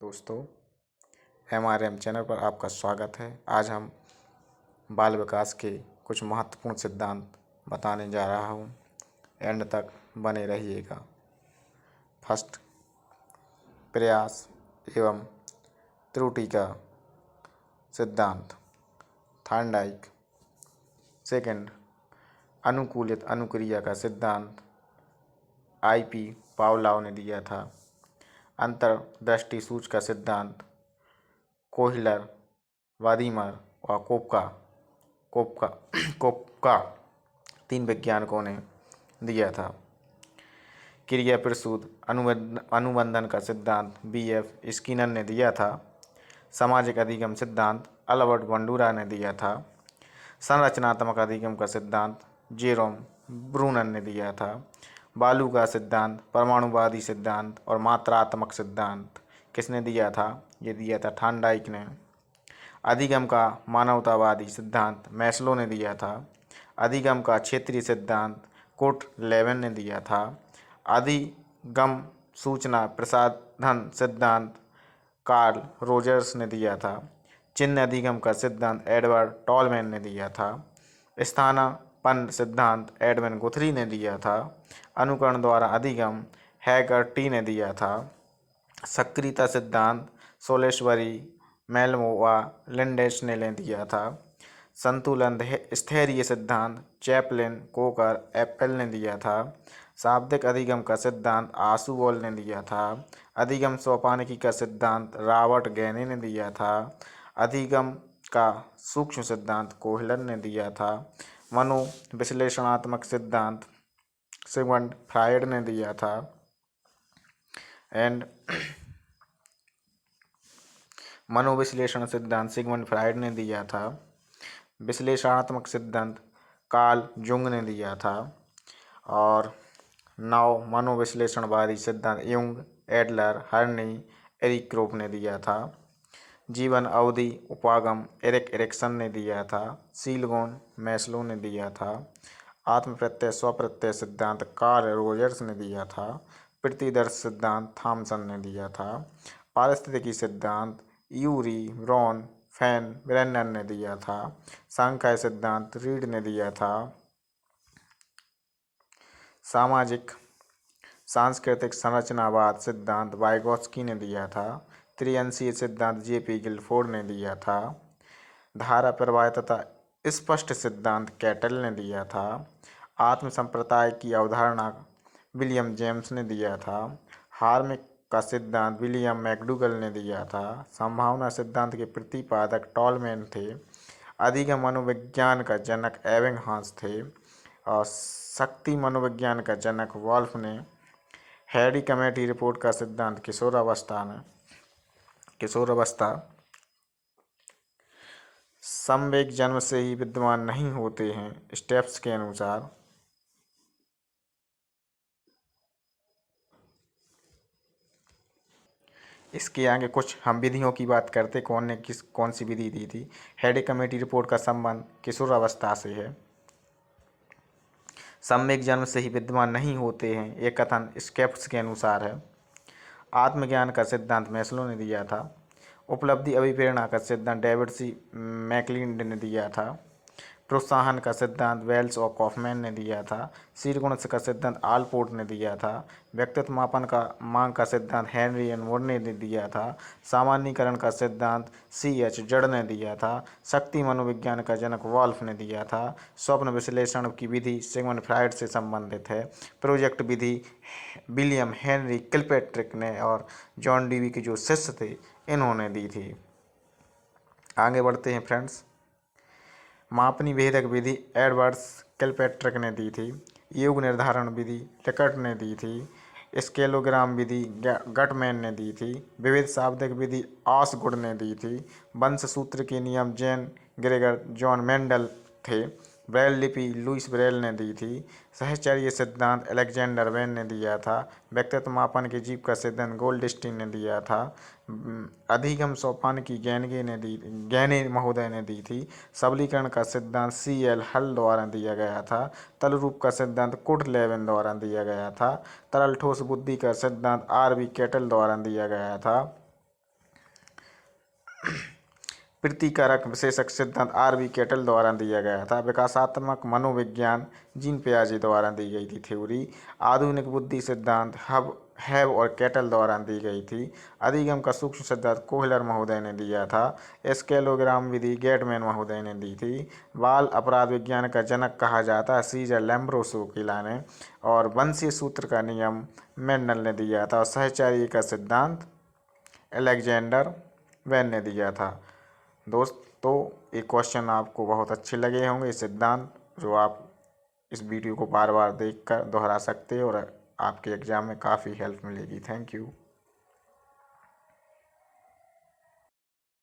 दोस्तों, MRM channel पर आपका स्वागत है। आज हम बाल विकास के कुछ महत्वपूर्ण सिद्धांत बताने जा रहा हूँ। एंड तक बने रहिएगा। फर्स्ट, प्रयास एवं त्रुटि का सिद्धांत, थॉर्नडाइक। सेकंड, अनुकूलित अनुक्रिया का सिद्धांत IP पावलोव ने दिया था। अंतर्दृष्टि सूच का सिद्धांत कोहलर, वादिमर और कोपका 3 वैज्ञानिकों ने दिया था। क्रिया प्रसूत अनुबंधन का सिद्धांत BF स्किनर ने दिया था। सामाजिक अधिगम सिद्धांत अल्बर्ट बंडूरा ने दिया था। संरचनात्मक अधिगम का सिद्धांत जेरोम ब्रूनर ने दिया था। बालू का सिद्धांत, परमाणुवादी सिद्धांत और मात्रात्मक सिद्धांत किसने दिया था? ये दिया था थॉर्नडाइक ने। अधिगम का मानवतावादी सिद्धांत मैस्लो ने दिया था। अधिगम का क्षेत्रीय सिद्धांत कुर्ट लेविन ने दिया था। अधिगम सूचना प्रसाधन सिद्धांत कार्ल रोजर्स ने दिया था। चिन्ह अधिगम का सिद्धांत एडवर्ड टॉलमैन ने दिया था। स्थानापन्न सिद्धांत एडविन गुथरी ने दिया था। अनुकरण द्वारा अधिगम हैगर्टी ने दिया था। सक्रियता सिद्धांत सोलेसबरी, मेलमो व लिंडेस ने दिया था। संतुलन स्थैर्य सिद्धांत चैपलिन, कोकर, एप्पल ने दिया था। शाब्दिक अधिगम का सिद्धांत आशुवॉल ने दिया था। अधिगम सोपानिकी का सिद्धांत रॉबर्ट गैने ने दिया था। अधिगम का सूक्ष्म सिद्धांत कोहलर ने दिया था। मनोविश्लेषणात्मक सिद्धांत सिगमंड फ्रायड ने दिया था। मनोविश्लेषण सिद्धांत सिगमंड फ्रायड ने दिया था। विश्लेषणात्मक सिद्धांत कार्ल जुंग ने दिया था। और मनोविश्लेषणवादी सिद्धांत युंग, एडलर, हर्नी, एरिक क्रोप ने दिया था। जीवन अवधि उपागम एरिक एरिक्सन ने दिया था। शील गुण मैस्लो ने दिया था। आत्म प्रत्यय स्वप्रत्यय सिद्धांत कार्ल रोजर्स ने दिया था। प्रतिदर्श सिद्धांत थॉमसन ने दिया था। पारिस्थितिकी सिद्धांत यूरी ब्रॉन फैन ब्रेनर ने दिया था। सांख्यिक सिद्धांत रीड ने दिया था। सामाजिक सांस्कृतिक संरचनावाद सिद्धांत वाइगोत्स्की ने दिया था। त्रिअंशीय सिद्धांत JP गिलफोर्ड ने दिया था। धारा प्रवाह तथा स्पष्ट सिद्धांत कैटल ने दिया था। आत्म संप्रदाय की अवधारणा विलियम जेम्स ने दिया था। हार्मिक का सिद्धांत विलियम मैकडूगल ने दिया था। संभावना सिद्धांत के प्रतिपादक टॉलमैन थे। अधिगम मनोविज्ञान का जनक एबिंगहॉस थे और शक्ति मनोविज्ञान का जनक वॉल्फ ने। हैरी कमेटी रिपोर्ट का सिद्धांत किशोरावस्था संवेग जन्म से ही विद्यमान नहीं होते हैं, स्टेप्स के अनुसार। इसके आगे कुछ हम विधियों की बात करते, कौन सी विधि दी थी। हैरी कमेटी रिपोर्ट का संबंध किशोरावस्था से है। सम्यक जन्म से ही विद्यमान नहीं होते हैं, ये कथन स्केप्स के अनुसार है। आत्मज्ञान का सिद्धांत मैस्लो ने दिया था। उपलब्धि अभिप्रेरणा का सिद्धांत डेविड C मैकलिंड ने दिया था। प्रोत्साहन का सिद्धांत वेल्स और कॉफमैन ने दिया था। शील गुण का सिद्धांत आलपोर्ट ने दिया था। व्यक्तित्व मापन का मांग का सिद्धांत हेनरी एन वुड ने दिया था। सामान्यीकरण का सिद्धांत CH जड़ ने दिया था। शक्ति मनोविज्ञान का जनक वॉल्फ ने दिया था। स्वप्न विश्लेषण की विधि सिगमंड फ्रायड से संबंधित है। प्रोजेक्ट विधि विलियम हेनरी किलपैट्रिक ने और जॉन डीवी के जो शिष्य थे इन्होंने दी थी। आगे बढ़ते हैं फ्रेंड्स। मापनी भेदक विधि एडवर्ड्स किलपैट्रिक ने दी थी। योग निर्धारण विधि लिकर्ट ने दी थी। स्केलोग्राम विधि गटमैन ने दी थी। विविध शाब्दिक विधि ऑसगुड ने दी थी। वंश सूत्र के नियम जेन ग्रेगर जॉन मेंडल थे। ब्रेल लिपि लुइस ब्रेल ने दी थी। सहचर्य सिद्धांत अलेक्जेंडर वेन ने दिया था। व्यक्तित्व मापन के जीव का सिद्धांत गोल्डस्टीन ने दिया था। अधिगम सोपान की गैने महोदय ने दी थी। सबलीकरण का सिद्धांत CL हल द्वारा दिया गया था। तल रूप का सिद्धांत कुर्ट लेविन द्वारा दिया गया था। तरल ठोस बुद्धि का सिद्धांत RB कैटल द्वारा दिया गया था। प्रीतिकारक विशेषक सिद्धांत आर.बी. केटल द्वारा दिया गया था। विकासात्मक मनोविज्ञान जीन पियाजे द्वारा दी गई थी थ्योरी। आधुनिक बुद्धि सिद्धांत हैव और केटल द्वारा दी गई थी। अधिगम का सूक्ष्म सिद्धांत कोहलर महोदय ने दिया था। स्केलोग्राम विधि गेटमैन महोदय ने दी थी। बाल अपराध विज्ञान का जनक कहा जाता है सीजर लैम्ब्रोसोकिला ने। और वंशीय सूत्र का नियम मेंडल ने दिया था। और सहचार्य का सिद्धांत अलेक्जेंडर वेन ने दिया था। दोस्तों, ये क्वेश्चन आपको बहुत अच्छे लगे होंगे, ये सिद्धांत, जो आप इस वीडियो को बार बार देखकर दोहरा सकते हैं और आपके एग्जाम में काफ़ी हेल्प मिलेगी। Thank you.